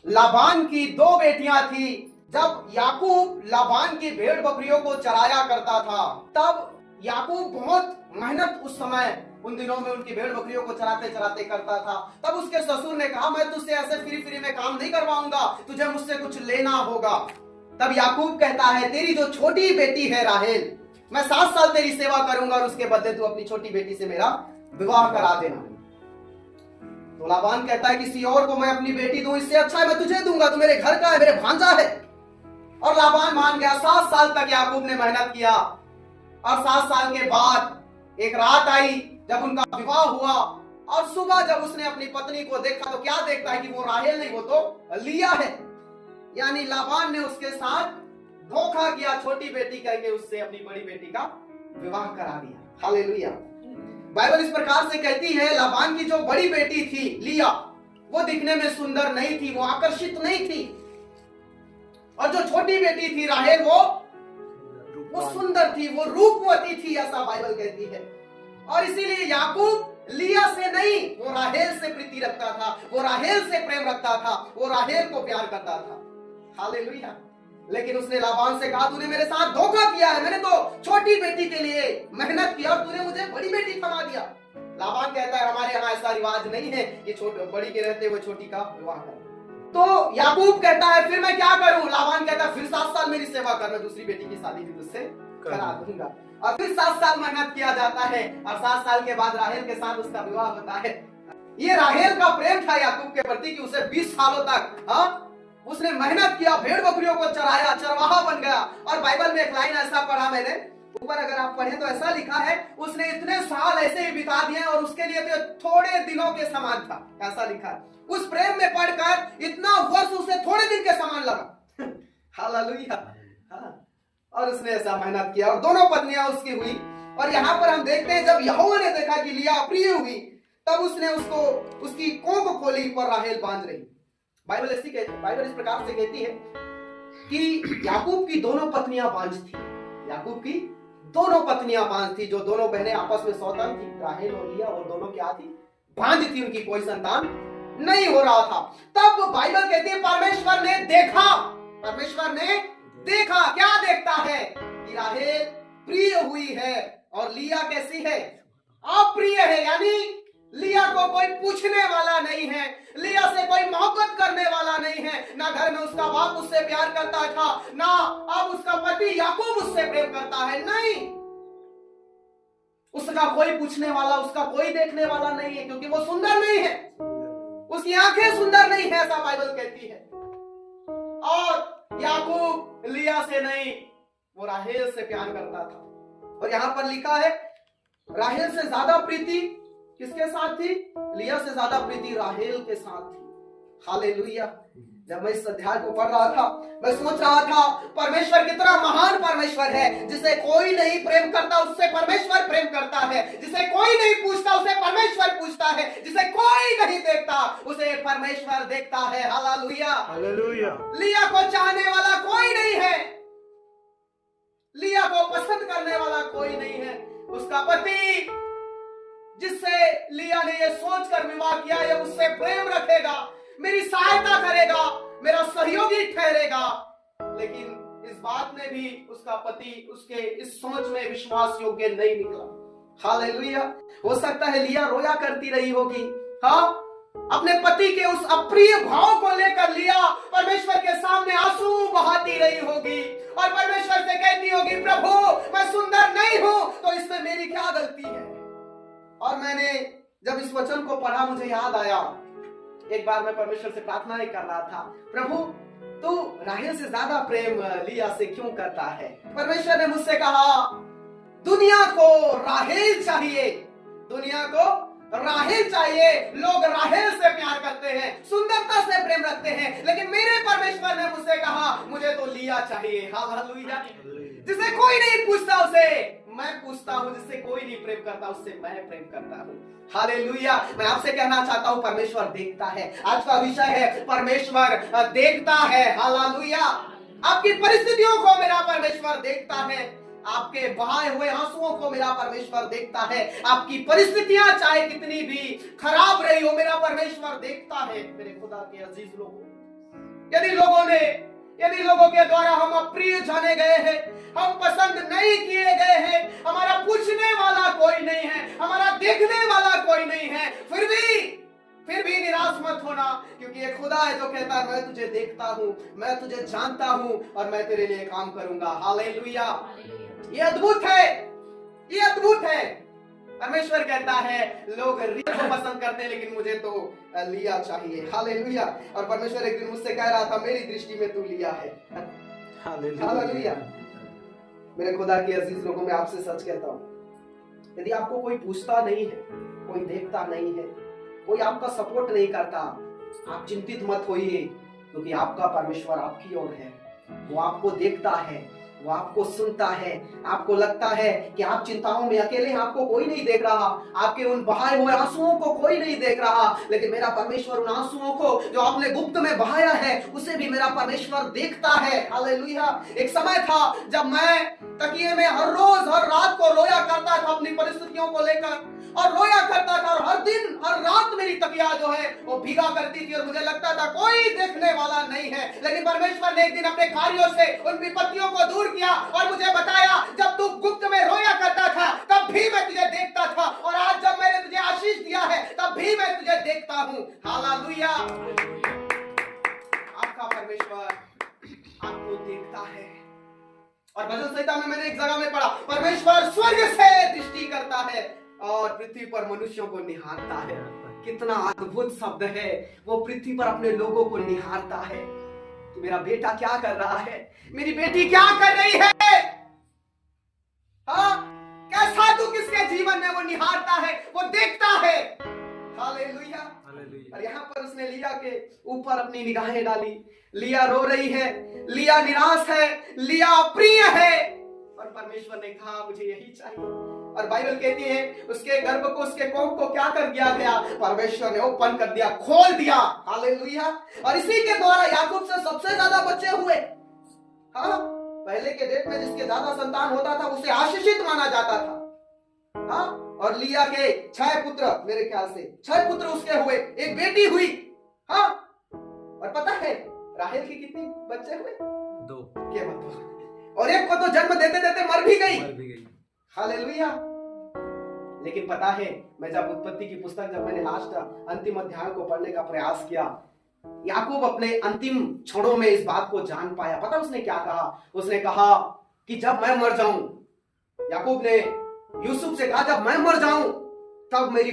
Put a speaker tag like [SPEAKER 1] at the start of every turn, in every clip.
[SPEAKER 1] लाबान की दो बेटियां थी। जब याकूब लाबान की भेड़ बकरियों को चराया करता था, तब याकूब बहुत मेहनत उस समय उन दिनों में उनकी भेड़ बकरियों को चराते चराते करता था। तब उसके ससुर ने कहा, मैं तुझसे ऐसे फ्री फ्री में काम नहीं करवाऊंगा, तुझे मुझसे कुछ लेना होगा। तब याकूब कहता है, तेरी जो छोटी बेटी है राहेल, मैं 7 साल तेरी सेवा करूंगा और उसके बदले तू अपनी छोटी बेटी से मेरा विवाह करा देना। तो लाबान कहता है, किसी और को मैं अपनी बेटी दूं, इससे अच्छा है मैं तुझे दूंगा, तू मेरे घर का है, मेरे भांजा है। और लाबान मान गया। 7 साल तक याकूब ने मेहनत किया और 7 साल के बाद एक रात आई जब उनका विवाह हुआ, और सुबह जब उसने अपनी पत्नी को देखा तो क्या देखता है कि वो राहेल नहीं, वो तो लिया है। यानी लाबान ने उसके साथ धोखा किया, छोटी बेटी करके उससे अपनी बड़ी बेटी का विवाह करा दिया। हालेलुया। बाइबल इस प्रकार से कहती है, लाबान की जो बड़ी बेटी थी लिया, वो दिखने में सुंदर नहीं थी, वो आकर्षित नहीं थी, और जो छोटी बेटी थी राहेल, वो सुंदर थी, वो रूपवती थी, ऐसा बाइबल कहती है। और इसीलिए याकूब लिया से नहीं, वो राहेल से प्रीति रखता था, वो राहेल से प्रेम रखता था, वो राहेल को प्यार करता था। हालेलुया। लेकिन उसने लाबान से कहा, तूने मेरे साथ धोखा किया है, मैंने तो छोटी बेटी के लिए मेहनत की और तूने मुझे बड़ी बेटी थमा दिया। लाबान कहता है, हमारे यहाँ ऐसा रिवाज नहीं है कि बड़ी के रहते हुए छोटी का विवाह करें। तो याकूब कहता है, फिर मैं क्या करूं? लाबान कहता है, फिर 7 साल मेरी सेवा कर, मैं दूसरी बेटी की शादी भी तुझसे करा दूंगा। और फिर 7 साल मेहनत किया जाता है और 7 साल के बाद राहेल के साथ उसका विवाह होता है। ये राहेल का प्रेम था याकूब के प्रति कि उसे 20 सालों तक उसने मेहनत किया, भेड़ बकरियों को चराया, चरवाहा बन गया। और बाइबल में एक लाइन ऐसा पढ़ा मैंने, ऊपर अगर आप पढ़ें तो ऐसा लिखा है, उसने इतने साल ऐसे ही बिता दिए और उसके लिए तो थोड़े दिनों के समान था, ऐसा लिखा है। उस प्रेम में पढ़कर इतना वर्ष उसे थोड़े दिन के समान लगा। हालेलुया। और उसने ऐसा मेहनत किया और दोनों पत्नियां उसकी हुई। और यहाँ पर हम देखते हैं, जब यहोवा ने देखा कि लिया अप्रिय हुई, तब उसने उसको उसकी कोख खोली पर राहेल बांझ रही। बाइबल इस प्रकार से कहती है कि याकूब की दोनों पत्नियां बांझ थी। याकूब की दोनों पत्नियां बांझ थी, जो दोनों बहनें आपस में सौतन थी, राहेल और लिया, और दोनों क्या थी? बांझ थी, उनकी कोई संतान नहीं हो रहा था। तब बाइबल कहती है, परमेश्वर ने देखा, परमेश्वर ने देखा, क्या देखता है? कि राहेल प्रिय हुई है और लिया कैसी है? अप्रिय है। यानी लिया को कोई पूछने वाला नहीं है, लिया से कोई मोहब्बत करने वाला नहीं है। ना घर में उसका बाप उससे प्यार करता था, ना अब उसका पति याकूब उससे प्रेम करता है। नहीं, उसका कोई पूछने वाला, उसका कोई देखने वाला नहीं है, क्योंकि वो सुंदर नहीं है, उसकी आंखें सुंदर नहीं है, ऐसा बाइबल कहती है। और याकूब लिया से नहीं, वो राहेल से प्यार करता था। और यहां पर लिखा है, राहेल से ज्यादा प्रीति किसके साथ थी? लिया से ज्यादा प्रीति राहेल के साथ थी। हालेलुया। जब मैं इस अध्याय को पढ़ रहा था, मैं सोच रहा था, परमेश्वर कितना महान परमेश्वर है। जिसे कोई नहीं प्रेम करता उससे परमेश्वर प्रेम करता है, जिसे कोई नहीं पूछता उसे परमेश्वर पूछता है, जिसे कोई नहीं देखता उसे परमेश्वर देखता है। Hallelujah, hallelujah. लिया को चाहने वाला कोई नहीं है, लिया को पसंद करने वाला कोई नहीं है। उसका पति जिससे लिया ने ये सोचकर विवाह किया, ये उससे प्रेम रखेगा, मेरी सहायता करेगा, मेरा सहयोगी ठहरेगा। लेकिन इस बात में भी उसका पति उसके इस सोच में विश्वास योग्य नहीं निकला। हालेलुया। हो सकता है लिया रोया करती रही होगी, हाँ, अपने पति के उस अप्रिय भाव को लेकर लिया परमेश्वर के सामने आंसू बहाती रही होगी और परमेश्वर से कहती होगी, प्रभु मैं सुंदर नहीं हूं तो इसमें मेरी क्या गलती है? और मैंने जब इस वचन को पढ़ा, मुझे याद आया, एक बार मैं परमेश्वर से प्रार्थना ही कर रहा था, प्रभु तू राहेल से ज्यादा प्रेम लिया से क्यों करता है? परमेश्वर ने मुझसे कहा, दुनिया को राहेल चाहिए, दुनिया को राहेल चाहिए। लोग राहेल से प्यार करते हैं, सुंदरता से प्रेम रखते हैं, लेकिन मेरे परमेश्वर ने मुझसे कहा, मुझे तो लिया चाहिए। हालेलुया। जिसे कोई नहीं पूछता उसे मैं पूछता हूँ, जिससे कोई नहीं प्रेम करता उससे मैं प्रेम करता हूँ। हालेलुया। मैं आपसे कहना चाहता हूँ, परमेश्वर देखता है। आज का विषय है, परमेश्वर देखता है। हालेलुया। आपकी परिस्थितियों को मेरा परमेश्वर देखता है, आपके बहाए हुए आंसुओं को मेरा परमेश्वर देखता है। आपकी परिस्थितियां चाहे कितनी भी खराब रही हो, मेरा परमेश्वर देखता है। मेरे खुदा के अजीज लोगों, यदि लोगों के द्वारा हम अप्रिय जाने गए हैं, हम पसंद नहीं किए गए हैं, हमारा पूछने वाला कोई नहीं है, हमारा देखने वाला कोई नहीं है, फिर भी निराश मत होना, क्योंकि एक खुदा है जो कहता है मैं तुझे देखता हूं, मैं तुझे जानता हूं और मैं तेरे लिए काम करूंगा। हालेलुया। ये अद्भुत है, ये अद्भुत है। परमेश्वर कहता है लोग रिया को पसंद करते हैं, लेकिन मुझे तो लिया चाहिए। हालेलुया। और परमेश्वर एक दिन मुझसे कह रहा था मेरी दृष्टि में तू लिया है। हालेलुया। मेरे खुदा के अजीज लोगों, में आपसे सच कहता हूं, यदि आपको कोई पूछता नहीं है, कोई देखता नहीं है, कोई आपका सपोर्ट नहीं करता, आप चिंतित मत होइए, क्योंकि आपका परमेश्वर आपकी ओर है। वो आपको देखता है, वो आपको सुनता है। आपको लगता है कि आप चिंताओं में अकेले हैं, आपको कोई नहीं देख रहा, आपके उन बहाए हुए आंसुओं को कोई नहीं देख रहा, लेकिन मेरा परमेश्वर उन आंसुओं को जो आपने गुप्त में बहाया है, उसे भी मेरा परमेश्वर देखता है। हालेलुया। एक समय था जब मैं तकिए में हर रोज हर रात को रोया करता था अपनी परिस्थितियों को लेकर, और रोया करता था, और हर दिन हर रात मेरी तकिया जो है वो भीगा करती थी, और मुझे लगता था कोई देखने वाला नहीं है। लेकिन परमेश्वर ने एक दिन अपने कार्यों से उन विपत्तियों को दूर किया और मुझे बताया जब तू गुप्त में रोया करता था तब भी मैं तुझे देखता था, और आज जब मैंने तुझे आशीष दिया है तब भी मैं तुझे देखता हूं। हालेलुया। आपका परमेश्वर आपको देखता है। और भजन संहिता में मैंने एक जगह में पढ़ा, परमेश्वर स्वर्ग से दृष्टि करता है और पृथ्वी पर मनुष्यों को निहारता है। कितना अद्भुत शब्द है। वो पृथ्वी पर अपने लोगों को निहारता है कि मेरा बेटा क्या कर रहा है, मेरी बेटी क्या कर रही है। हाँ, कैसा तू किसके जीवन में वो निहारता है, वो देखता है। हालेलुया। और यहाँ पर उसने लिया के ऊपर अपनी निगाहें डाली। लिया रो रही है, लिया निराश है, लिया अप्रिय है, और परमेश्वर ने कहा मुझे यही चाहिए। और बाइबल कहती है उसके गर्भ को, उसके कोख को क्या कर दिया गया, परमेश्वर ने ओपन कर दिया, खोल दिया। हालेलुया। और इसी के द्वारा याकूब से सबसे ज्यादा बच्चे हुए। हाँ, पहले के डेट में जिसके ज्यादा संतान होता था उसे आशीषित माना जाता था। हाँ, और लिया के 6 पुत्र, मेरे ख्याल से 6 पुत्र उसके हुए, एक बेटी हुई। हाँ, और पता है राहेल के कितने बच्चे हुए? 2 के मतलब, और एक को तो जन्म देते देते मर भी गई। हालेलुया। लेकिन पता है, मैं जब उत्पत्ति की पुस्तक, जब मैंने लास्ट अंतिम अध्याय को पढ़ने का प्रयास किया, याकूब अपने अंतिम क्षणों में इस बात को जान पाया। पता उसने क्या कहा? उसने कहा कि जब मैं मर जाऊं, याकूब ने यूसुफ से कहा जब मैं मर जाऊं तब मेरी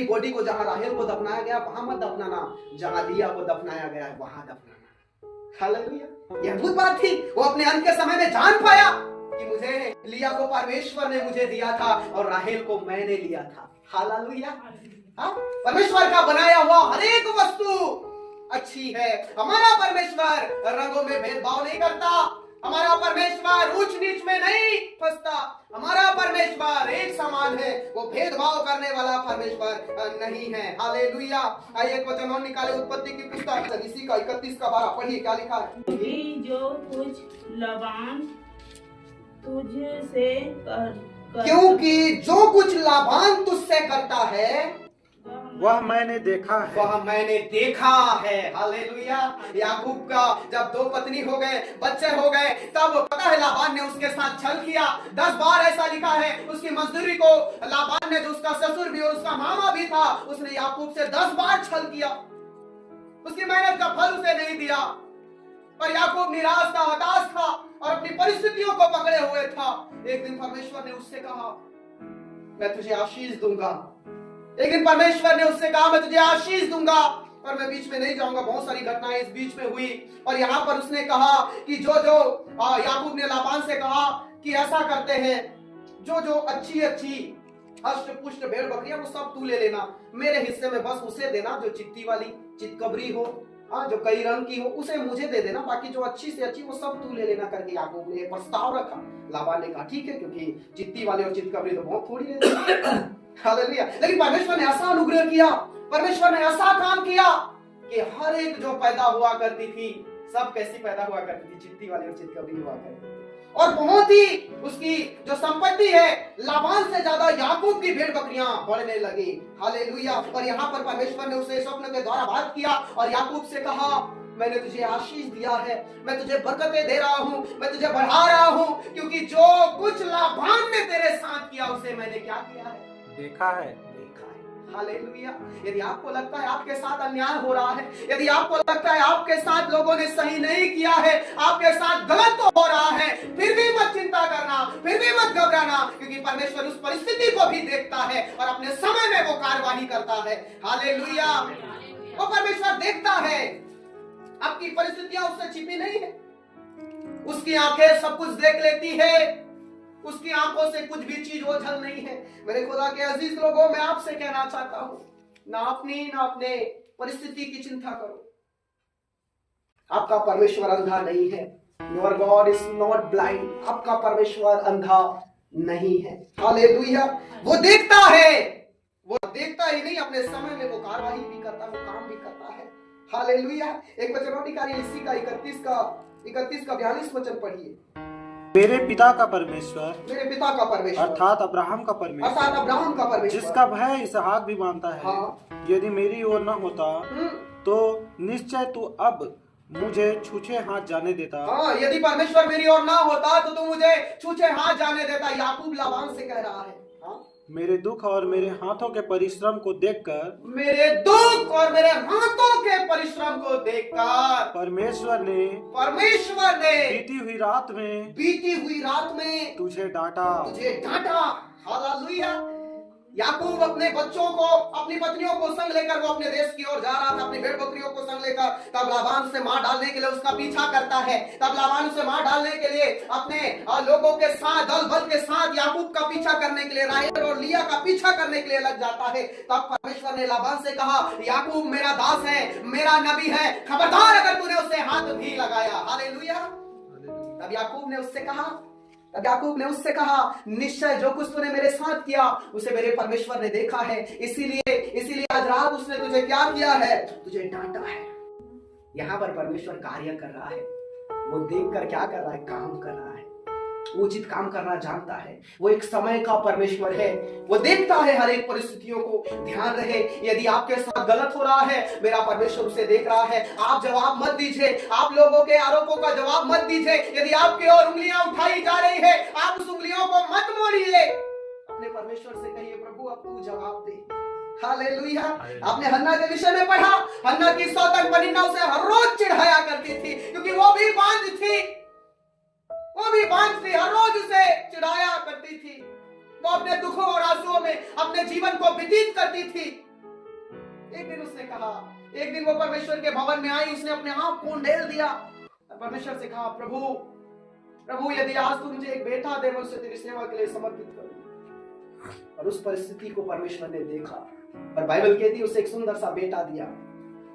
[SPEAKER 1] बॉडी को जहां राहेल को दफनाया गया वहां मत दफनाना, जहां लिया को दफनाया गया है वहां दफनाना। हालेलुया। यह अद्भुत बात थी। वो अपने अंत के समय में जान पाया कि मुझे लिया को परमेश्वर ने मुझे दिया था और राहेल को मैंने लिया था। हालेलुया। हाँ, परमेश्वर का बनाया हुआ हर एक वस्तु अच्छी है। हमारा परमेश्वर रंगों में भेदभाव नहीं करता, हमारा परमेश्वर ऊंच नीच में नहीं फंसता, हमारा परमेश्वर एक समान है, वो भेदभाव करने वाला परमेश्वर नहीं है। हालेलुया। आइए एक वचन और निकाले, उत्पत्ति की पुस्तक इसी का 31 का 12 पढ़िए, क्या लिखा है?
[SPEAKER 2] जो कुछ लाबान तुझसे
[SPEAKER 1] क्योंकि जो कुछ लाबान तुझसे करता है
[SPEAKER 3] वह मैंने देखा है।
[SPEAKER 1] हालेलुया। याकूब का जब 2 पत्नी हो गए, बच्चे हो गए, तब पता है लाबान ने उसके साथ छल किया। 10 बार ऐसा लिखा है उसकी मजदूरी को लाबान ने, जो उसका ससुर भी और उसका मामा भी था, उसने याकूब से 10 बार छल किया। उसकी मेहनत का फल उसे नहीं दिया। पर याकूब निराश था, हताश था और अपनी परिस्थितियों को पकड़े हुए था। एक दिन परमेश्वर ने उससे कहा मैं तुझे आशीष दूंगा। एक दिन परमेश्वर ने उससे कहा मैं तुझे आशीष दूंगा। और मैं बीच में नहीं जाऊंगा, बहुत सारी घटनाएं इस बीच में हुई। और यहाँ पर उसने कहा कि जो याकूब ने लाबान से कहा कि ऐसा करते हैं, जो अच्छी हष्ट पुष्ट भेड़ बकरियां वो सब तू ले लेना, मेरे हिस्से में बस उसे देना जो चित्ती वाली चितकबरी हो, जो कई रंग की हो उसे मुझे दे देना, बाकी जो अच्छी से अच्छी वो सब तू ले लेना करके याकूब ने एक प्रस्ताव रखा। लाबान ने कहा ठीक है, क्योंकि चित्ती वाली और चितकबरी तो बहुत थोड़ी है। हालेलुया। लेकिन परमेश्वर ने ऐसा अनुग्रह किया, परमेश्वर ने ऐसा काम किया कि हर एक जो पैदा हुआ करती थी, सब कैसी पैदा हुआ करती थी? चित्ती वाली और चितकबरी हुआ करती थी। और बहुत ही उसकी जो संपत्ति है लाबान से ज्यादा याकूब की भेड़ बकरियां बढ़ने लगी। हालेलुया। और यहाँ पर परमेश्वर ने उसे स्वप्न के द्वारा बात किया और याकूब से कहा, मैंने तुझे आशीष दिया है, मैं तुझे बरकतें दे रहा हूं, मैं तुझे बढ़ा रहा हूं, क्योंकि जो कुछ लाबान ने तेरे साथ किया उसे मैंने क्या किया है?
[SPEAKER 3] देखा है।
[SPEAKER 1] हालेलुया। यदि आपको लगता है आपके साथ अन्याय हो रहा है, यदि आपको लगता है आपके साथ लोगों ने सही नहीं किया है, आपके साथ गलत तो हो रहा है, फिर भी मत चिंता करना, फिर भी मत घबराना, क्योंकि परमेश्वर उस परिस्थिति को भी देखता है और अपने समय में वो कार्यवाही करता है। हालेलुया। वो परमेश्वर देखता है, आपकी परिस्थितियां उससे छिपी नहीं है, उसकी आंखें सब कुछ देख लेती है, उसकी आंखों से कुछ भी चीज ओझल नहीं है। मेरे खुदा के अजीज लोगों, मैं आपसे कहना चाहता हूं, ना अपने परिस्थिति की चिंता करो। आपका परमेश्वर अंधा नहीं है। Your God is not blind. आपका परमेश्वर अंधा नहीं है। हालेलुया। वो देखता है, वो देखता ही नहीं, अपने समय में वो कार्यवाही भी करता है, वो काम भी करता है। हालेलुया। एक वचन और निकालिए, इसी का 31 का 42 वचन पढ़िए।
[SPEAKER 3] मेरे पिता का परमेश्वर,
[SPEAKER 1] मेरे पिता का परमेश्वर
[SPEAKER 3] अर्थात अब्राहम का परमेश्वर, जिसका भय इसहाक भी मानता है,
[SPEAKER 1] हाँ।
[SPEAKER 3] यदि मेरी ओर न होता तो निश्चय तू अब मुझे छूछे हाथ जाने देता।
[SPEAKER 1] हाँ, यदि परमेश्वर मेरी ओर ना होता तो तू मुझे छूछे हाथ जाने देता। याकूब लाबान से कह रहा है, हाँ?
[SPEAKER 3] मेरे दुख और मेरे हाथों के परिश्रम को देखकर,
[SPEAKER 1] मेरे दुख और मेरे हाथों के परिश्रम को देखकर
[SPEAKER 3] परमेश्वर ने बीती हुई रात में तुझे डांटा।
[SPEAKER 1] हालेलुया। याकूब अपने बच्चों को, अपनी पत्नियों को संग लेकर वो अपने देश की ओर जा रहा था, अपनी भेड़ बकरियों को संग लेकर। तब लाबान से मार डालने के लिए उसका पीछा करता है। तब लाबान उसे मार डालने के लिए अपने लोगों के साथ, दल बल के साथ याकूब का पीछा करने के लिए, राहेल और लिया का पीछा करने के लिए लग जाता है। तब परमेश्वर ने लाबान से कहा, याकूब मेरा दास है, मेरा नबी है, खबरदार अगर तूने उसे हाथ भी लगाया। हालेलुया। तब याकूब ने उससे कहा, निश्चय जो कुछ तूने मेरे साथ किया उसे मेरे परमेश्वर ने देखा है, इसीलिए आज रात उसने तुझे क्या किया है? तुझे डांटा है। यहाँ पर परमेश्वर कार्य कर रहा है। वो देखकर क्या कर रहा है? काम कर रहा है। वो उचित काम करना जानता है। वो एक समय का परमेश्वर है। वो देखता है हर एक परिस्थितियों को। ध्यान रहे, यदि आपके साथ गलत हो रहा है, मेरा परमेश्वर उसे देख रहा है। आप जवाब मत दीजिए, आप लोगों के आरोपों का जवाब मत दीजिए। यदि आपकी ओर उंगलियां उठाई जा रही है, आप उस उंगलियों को मत मोड़िए। अपने परमेश्वर से कहिए, प्रभु अब तू जवाब दे। हालेलुया। आपने हन्ना के विषय में पढ़ा, हन्ना की सौतन पनिन्ना उसे हर रोज चिढ़ाया करती थी, क्योंकि वो भी बांझ थी, हर रोज उसे चिढ़ाया करती थी। वो अपने दुखों और आंसुओं में अपने जीवन को व्यतीत करती थी। एक दिन वो परमेश्वर के भवन में आई, उसने अपने आप को ढेल दिया और परमेश्वर से कहा, प्रभु यदि आज तू मुझे एक बेटा दे, मैं उसे तेरी सेवा के लिए समर्पित करूं। और उस परिस्थिति को परमेश्वर ने देखा और बाइबल कहती है उसे एक सुंदर सा बेटा दिया।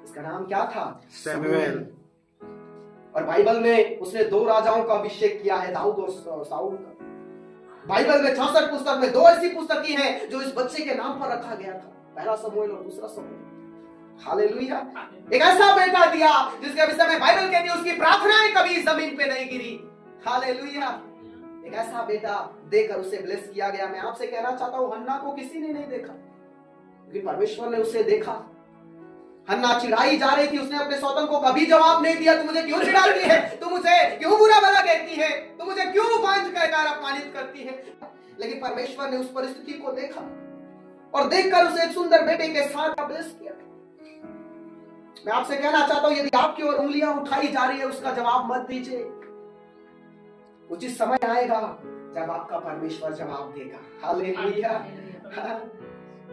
[SPEAKER 1] इसका नाम क्या था?
[SPEAKER 3] सैमुएल।
[SPEAKER 1] और बाइबल में उसने 2 राजाओं का अभिषेक किया है, दाऊद और साउल का। बाइबल में 66 पुस्तक में 2 ऐसी पुस्तकें हैं जो इस बच्चे के नाम पर रखा गया था, पहला समूएल और दूसरा समूएल। हालेलुया। एक ऐसा बेटा दिया जिसके विषय में बाइबल कहती है उसकी प्रार्थनाएं कभी जमीन पे नहीं गिरी। हालेलुया। एक ऐसा बेटा देकर उसे ब्लेस किया गया। मैं आपसे कहना चाहता हूं, हन्ना को किसी ने नहीं देखा, क्योंकि परमेश्वर ने उसे देखा। हन्ना चिढ़ाई जा रही थी, उसने अपने सौतन को कभी जवाब नहीं दिया, तू मुझे क्यों चिढ़ाती है, तू मुझे क्यों बुरा भला कहती है, तू मुझे क्यों बांझ कहकर अपमानित करती है। लेकिन परमेश्वर ने उस परिस्थिति को देखा और देखकर उसे एक सुंदर बेटे के साथ ब्लेस किया। मैं आपसे कहना चाहता हूं, यदि आपकी ओर उंगलियां उठाई जा रही है, उसका जवाब मत दीजिए। उचित समय आएगा जब आपका परमेश्वर जवाब देगा। हालेलुया।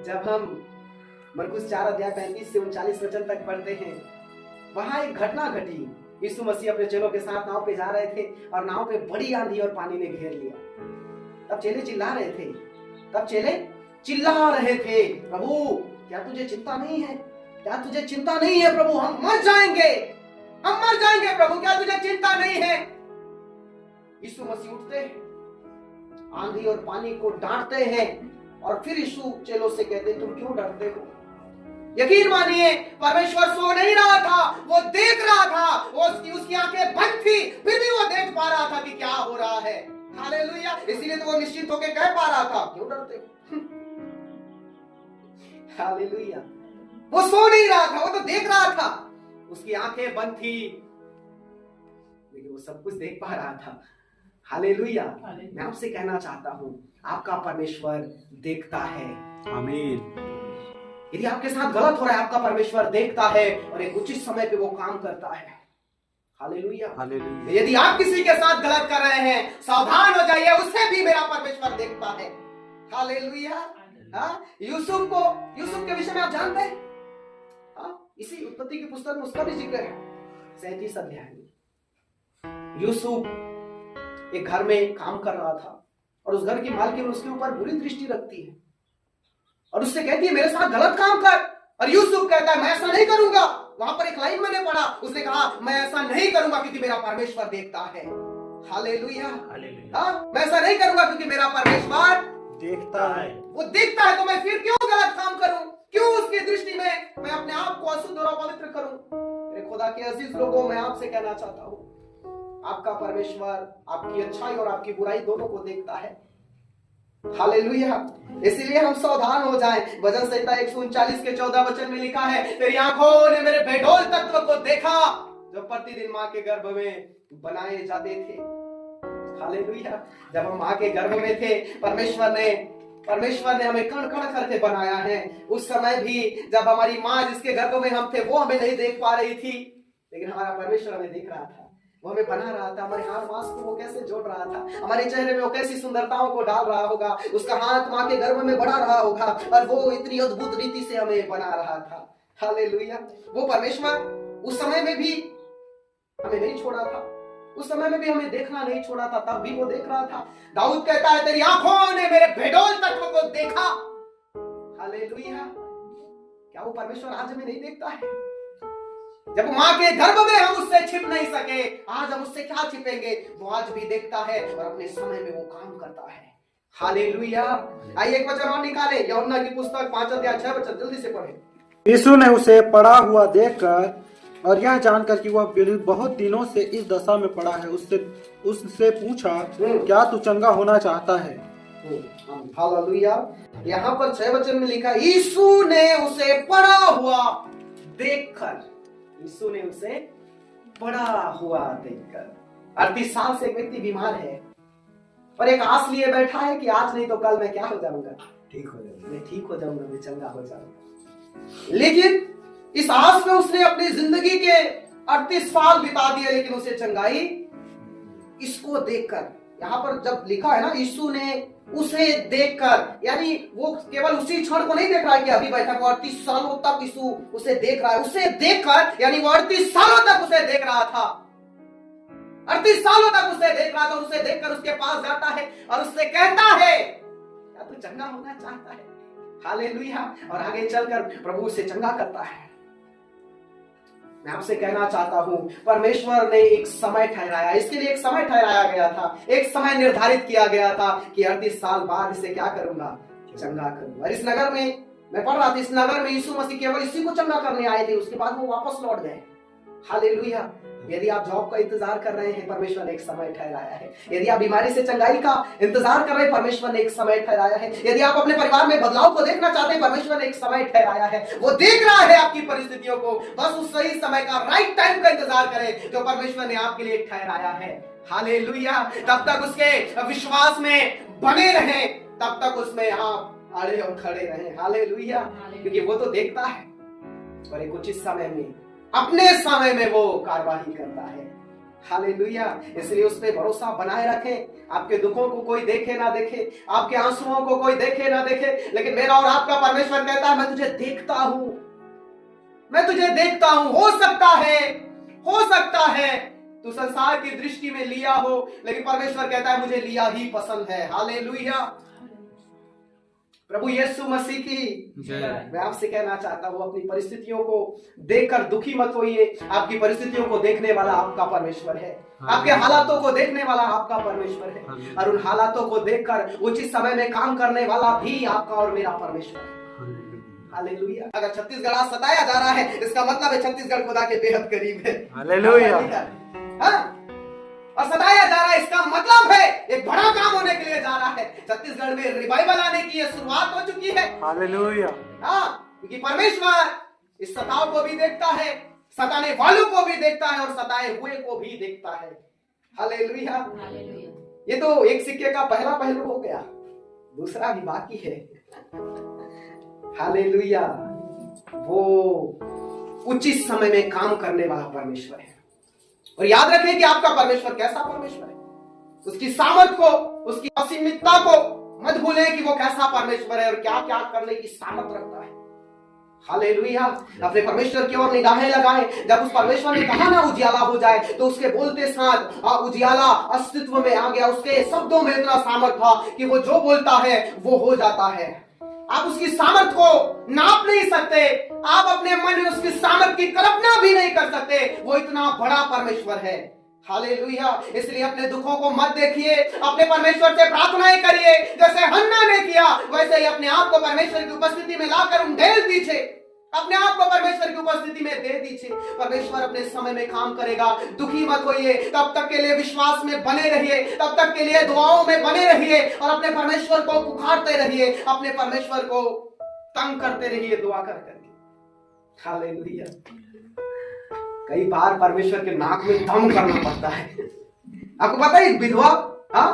[SPEAKER 1] जब हम मरकुस 4 अध्याय 35 से 39 वचन तक पढ़ते हैं, वहां एक घटना घटी। यीशु मसीह अपने चेलों के साथ नाव पे जा रहे थे और नाव पे बड़ी आंधी और पानी ने घेर लिया। तब चेले चिल्ला रहे थे, प्रभु क्या तुझे चिंता नहीं है? क्या तुझे चिंता नहीं है प्रभु? हम मर जाएंगे प्रभु, क्या तुझे चिंता नहीं है? यीशु मसीह उठते हैं, आंधी और पानी को डांटते हैं और फिर यीशु चेलों से कहते, तुम क्यों डरते हो? यकीन मानिए, परमेश्वर सो नहीं रहा था, वो देख रहा था। वो उसकी आंखें बंद थी, फिर भी वो देख पा रहा था कि क्या हो रहा है। हालेलुया। इसीलिए तो वो निश्चिंत होकर कह पा रहा था, क्यों डरते हो? हालेलुया। वो सो नहीं रहा था, वो तो देख रहा था। उसकी आंखें बंद थी लेकिन वो सब कुछ देख पा रहा था। हालेलुया। मैं आपसे कहना चाहता हूं, आपका परमेश्वर देखता है।
[SPEAKER 3] आमीन।
[SPEAKER 1] यदि आपके साथ गलत हो रहा है, आपका परमेश्वर देखता है और एक उचित समय पे वो काम करता है। हालेलुया।
[SPEAKER 3] हालेलुया।
[SPEAKER 1] यदि आप किसी के साथ गलत कर रहे हैं, सावधान हो जाइए, उसे भी मेरा परमेश्वर देखता है। हालेलुया। यूसुफ के विषय में आप जानते हैं? इसी उत्पत्ति की पुस्तक में उसका भी जिक्र है, 37 अध्याय में। यूसुफ एक घर में काम कर रहा था और उस घर की मालकिन उसके ऊपर बुरी दृष्टि रखती है और उससे कहती है मेरे साथ गलत काम कर, और यूसुफ कहता है मैं ऐसा नहीं करूंगा। वहां पर एक लाइन मैंने पढ़ा, उसने कहा मैं ऐसा नहीं करूंगा क्योंकि मेरा परमेश्वर देखता है। हालेलुया। मैं ऐसा नहीं करूंगा क्योंकि मेरा परमेश्वर
[SPEAKER 3] देखता है।
[SPEAKER 1] वो देखता है, तो मैं फिर क्यों गलत काम करूं? क्यों उसकी दृष्टि में मैं अपने आप को अशुद्ध और अपवित्र करूं? मेरे खुदा के अजीज लोगों, मैं आपसे कहना चाहता हूं, आपका परमेश्वर आपकी अच्छाई और आपकी बुराई दोनों को देखता है। हालेलुया। इसीलिए हम सावधान हो जाएं। भजन संहिता 139 के 14 वचन में लिखा है, तेरी आंखों ने मेरे बेडौल तत्व को देखा जो प्रतिदिन मां के गर्भ में बनाए जाते थे। हालेलुया। जब हम मां के गर्भ में थे, परमेश्वर ने हमें कण कण करके बनाया है। उस समय भी जब हमारी मां जिसके गर्भ में हम थे वो हमें नहीं देख पा रही थी, लेकिन हमारा परमेश्वर हमें देख रहा था। वो हमें बना रहा था, हमारे हाथ मांस को वो कैसे जोड़ रहा था, हमारे चेहरे में वो कैसी सुंदरताओं को डाल रहा होगा, उसका हाथ मां के गर्भ में बढ़ा रहा होगा और वो इतनी अद्भुत रीति से हमें बना रहा था। हालेलुया। वो परमेश्वर उस समय में भी हमें नहीं छोड़ा था, उस समय में भी हमें देखना नहीं छोड़ा था, तब भी वो देख रहा था। दाऊद कहता है तेरी आंखों ने मेरे बेडौल तत्व को देखा। हालेलुया। क्या वो परमेश्वर आज हमें नहीं देखता है? जब मां के गर्भ में हम उससे छिप नहीं सके, आज हम उससे क्या छिपेंगे? वो आज भी देखता है और अपने समय में वो काम करता है। हालेलुया। आइए एक वचन और निकाले, यूहन्ना की पुस्तक 5 अध्याय 6 वचन, जल्दी से पढ़ें।
[SPEAKER 3] यीशु ने उसे पड़ा हुआ देखकर और यह जानकर कि वह बहुत दिनों से इस दशा में पड़ा है, उससे पूछा क्या तू चंगा होना चाहता है?
[SPEAKER 1] हालेलुया। यहाँ पर 6 वचन में लिखा, यीशु ने उसे पड़ा हुआ देखकर, यीशु ने उसे पड़ा हुआ देखकर। 38 साल से एक व्यक्ति बीमार है और एक आस लिए बैठा है कि आज नहीं तो कल मैं क्या हो जाऊंगा, ठीक हो जाऊंगा, मैं ठीक हो जाऊंगा, मैं चंगा हो जाऊंगा। लेकिन इस आस में उसने अपनी जिंदगी के 38 साल बिता दिए, लेकिन उसे चंगाई इसको देखकर। यहाँ पर जब लिखा है ना यीशु ने उसे देखकर, यानी वो केवल उसी क्षण को नहीं देख रहा है कि अभी बैठा, वो 38 सालों तक यीशु उसे देख रहा है। उसे देखकर यानी वो 38 सालों तक उसे देख रहा था, 38 सालों तक उसे देख रहा था। उसे देखकर उसके पास जाता है और उससे कहता है क्या तू चंगा होना चाहता है? हालेलुया। और आगे चलकर प्रभु उसे चंगा करता है। मैं आपसे कहना चाहता हूं, परमेश्वर ने एक समय ठहराया, इसके लिए एक समय ठहराया गया था, एक समय निर्धारित किया गया था कि 38 साल बाद इसे क्या करूंगा, चंगा करूंगा। इस नगर में मैं पढ़ रहा था, इस नगर में यीशु मसीह केवल इसी को चंगा करने आए थे, उसके बाद वो वापस लौट गए। हालेलुया। यदि आप जॉब का इंतजार कर रहे हैं, परमेश्वर ने एक समय ठहराया है। यदि आप बीमारी से चंगाई का इंतजार कर रहे हैं, परमेश्वर ने एक समय ठहराया है। यदि आप अपने परिवार में बदलाव को देखना चाहते हैं, परमेश्वर ने एक समय ठहराया है। वो देख रहा है आपकी परिस्थितियों को, बस उस सही समय का, राइट टाइम का इंतजार करें जो परमेश्वर ने आपके लिए ठहराया है। हालेलुया। तब तक उसके विश्वास में बने रहें, तब तक उसमें आप अड़े और खड़े रहें। हालेलुया। क्योंकि वो तो देखता है और एक उचित समय में, अपने समय में वो कार्यवाही करता है। हालेलुया। इसलिए उस पे भरोसा बनाए रखें। आपके दुखों को कोई देखे ना देखे, आपके आंसुओं को कोई देखे ना देखे, लेकिन मेरा और आपका परमेश्वर कहता है मैं तुझे देखता हूं, मैं तुझे देखता हूं। हो सकता है तू संसार की दृष्टि में लिया हो, लेकिन परमेश्वर कहता है मुझे लिया ही पसंद है। हालेलुया। प्रभु यीशु मसीह की मैं आपसे कहना चाहता हूं, अपनी परिस्थितियों को देखकर दुखी मत होइए। आपकी परिस्थितियों को देखने वाला आपका परमेश्वर है, आपके हालातों को देखने वाला आपका परमेश्वर है, और उन हालातों को देखकर उचित समय में काम करने वाला भी आपका और मेरा परमेश्वर है। हालेलुया। अगर छत्तीसगढ़ आज सताया जा रहा है, इसका मतलब है छत्तीसगढ़ खुदा के बेहद करीब है।
[SPEAKER 3] हालेलुया।
[SPEAKER 1] हाँ? और सताया जा रहा है, इसका मतलब है एक बड़ा काम होने के लिए जा रहा है। छत्तीसगढ़ में रिवाइवल आने की ये शुरुआत हो चुकी है।
[SPEAKER 3] हालेलुया।
[SPEAKER 1] हाँ, क्योंकि परमेश्वर इस सताव को भी देखता है, सताने वालों को भी देखता है और सताए हुए को भी देखता है। हालेलुया। ये तो एक सिक्के का पहला पहलू हो गया, दूसरा भी बाकी है। हालेलुया। वो उचित समय में काम करने वाला परमेश्वर है। और याद रखें कि आपका परमेश्वर कैसा परमेश्वर है। उसकी सामर्थ को, उसकी असीमितता को मत भूलें कि वो कैसा परमेश्वर है और क्या क्या करने की सामर्थ रखता है। हालेलुया। अपने परमेश्वर की ओर निगाहें लगाएं। जब उस परमेश्वर ने कहा ना उजियाला हो जाए, तो उसके बोलते साथ उजियाला अस्तित्व में आ गया। उसके शब्दों में इतना सामर्थ था कि वो जो बोलता है वो हो जाता है। आप उसकी सामर्थ को नाप नहीं सकते, आप अपने मन में उसकी सामर्थ की कल्पना भी नहीं कर सकते। वो इतना बड़ा परमेश्वर है। हालेलुया। इसलिए अपने दुखों को मत देखिए, अपने परमेश्वर से प्रार्थनाएं करिए। जैसे हन्ना ने किया, वैसे ही अपने आप को परमेश्वर की उपस्थिति में लाकर उंडेल दीजिए, अपने आप को परमेश्वर की उपस्थिति में दे दीजिए। परमेश्वर अपने समय में काम करेगा। दुखी मत होइए, तब तक के लिए विश्वास में बने रहिए, तब तक के लिए दुआओं में बने रहिए और अपने परमेश्वर को पुकारते रहिए, अपने परमेश्वर को तंग करते रहिए दुआ कर करके। हालेलुया। कई बार परमेश्वर के नाक में दम करना पड़ता है। आपको पता है विधवा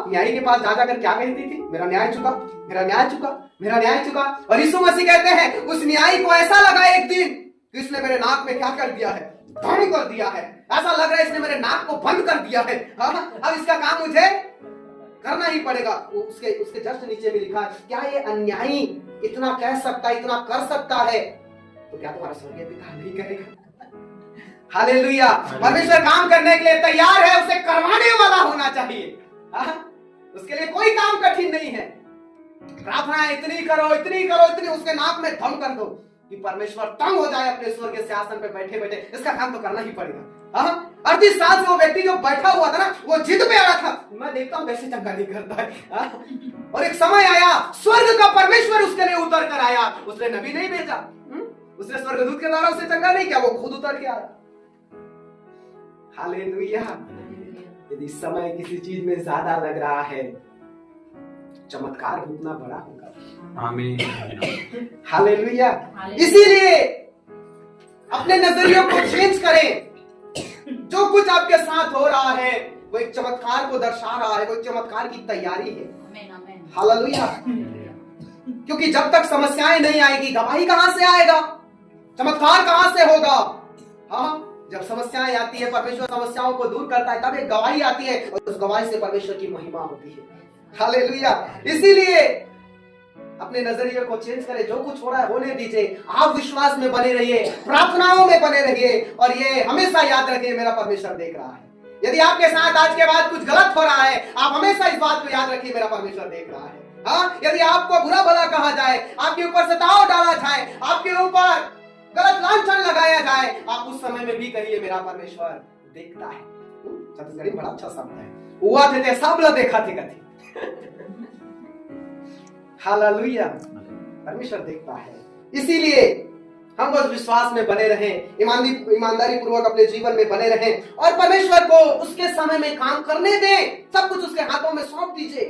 [SPEAKER 1] न्यायी के पास जा जाकर क्या कहती थी? मेरा न्याय चुका, मेरा न्याय चुका, मेरा न्याय चुका। और यीशु मसीह कहते हैं उस न्यायी को ऐसा लगा एक दिन कि इसने मेरे नाक में क्या कर दिया है? दम कर दिया है। ऐसा लग रहा है इसने मेरे नाक को बंद कर दिया है। अब इसका काम मुझे करना ही पड़ेगा। उसके जस्ट नीचे में लिखा है, क्या ये अन्यायी इतना कह सकता है, इतना कर सकता है, तो क्या तुम्हारा स्वर्गीय पिता नहीं करेगा? हालेलुया। परमेश्वर काम करने के लिए तैयार है, उसे करवाने वाला होना चाहिए। उसके लिए कोई काम कठिन नहीं है। प्रार्थना इतनी करो, इतनी करो, इतनी उसके नाक में दम कर दो कि परमेश्वर तंग हो जाए अपने स्वर्ग के सिंहासन पे बैठे बैठे। इसका काम तो करना ही पड़ेगा। 38 साल से वो व्यक्ति जो बैठा हुआ था ना, वो जिद पे अड़ा था, मैं देखता हूं कैसे चंगा नहीं करता है। और एक समय आया, स्वर्ग का परमेश्वर उसके लिए उतर कर आया। उसने नबी नहीं भेजा, उसने स्वर्गदूत के द्वारा उसे चंगा नहीं किया, वो खुद उतर के आया। हालेलुया। यदि समय किसी चीज में ज्यादा लग रहा है, चमत्कार उतना बड़ा होगा।
[SPEAKER 3] आमीन।
[SPEAKER 1] हालेलुया। इसीलिए अपने नजरियों को चेंज करें। जो कुछ आपके साथ हो रहा है वो एक चमत्कार को दर्शा रहा है, वो एक चमत्कार की तैयारी है। हालेलुया। क्योंकि जब तक समस्याएं नहीं आएगी, गवाही कहां से आएगा? चमत्कार कहां से होगा? हाँ, जब समस्याएं आती है, परमेश्वर समस्याओं को दूर करता है, तब एक गवाही आती है और उस गवाही से परमेश्वर की महिमा होती है। हालेलुया। इसीलिए अपने नजरिए को चेंज करें। जो कुछ हो रहा है होने दीजिए। आप विश्वास में बने रहिए, प्रार्थनाओं में बने रहिए और ये हमेशा याद रखिए, मेरा परमेश्वर देख रहा है। यदि आपके साथ आज के बाद कुछ गलत हो रहा है, आप हमेशा इस बात को याद रखिए, मेरा परमेश्वर देख रहा है। यदि आपको बुरा भला कहा जाए, आपके ऊपर सताव डाला जाए, आपके ऊपर गलत लांछन लगाया जाए, आप उस समय में भी कहिए, मेरा परमेश्वर देखता है। छत्तीसगढ़ी बड़ा अच्छा शब्द है, हुआ थे सब ला देखा थे कथी। हालेलुया। परमेश्वर देखता है। इसीलिए हम बस विश्वास में बने रहें, ईमानदारी पूर्वक अपने जीवन में बने रहें और परमेश्वर को उसके समय में काम करने दें। सब कुछ उसके हाथों में सौंप दीजिए,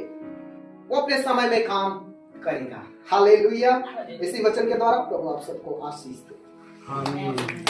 [SPEAKER 1] वो अपने समय में काम करेगा। हालेलुया। इसी वचन के द्वारा प्रभु आप सबको आशीष दे।
[SPEAKER 3] आमीन।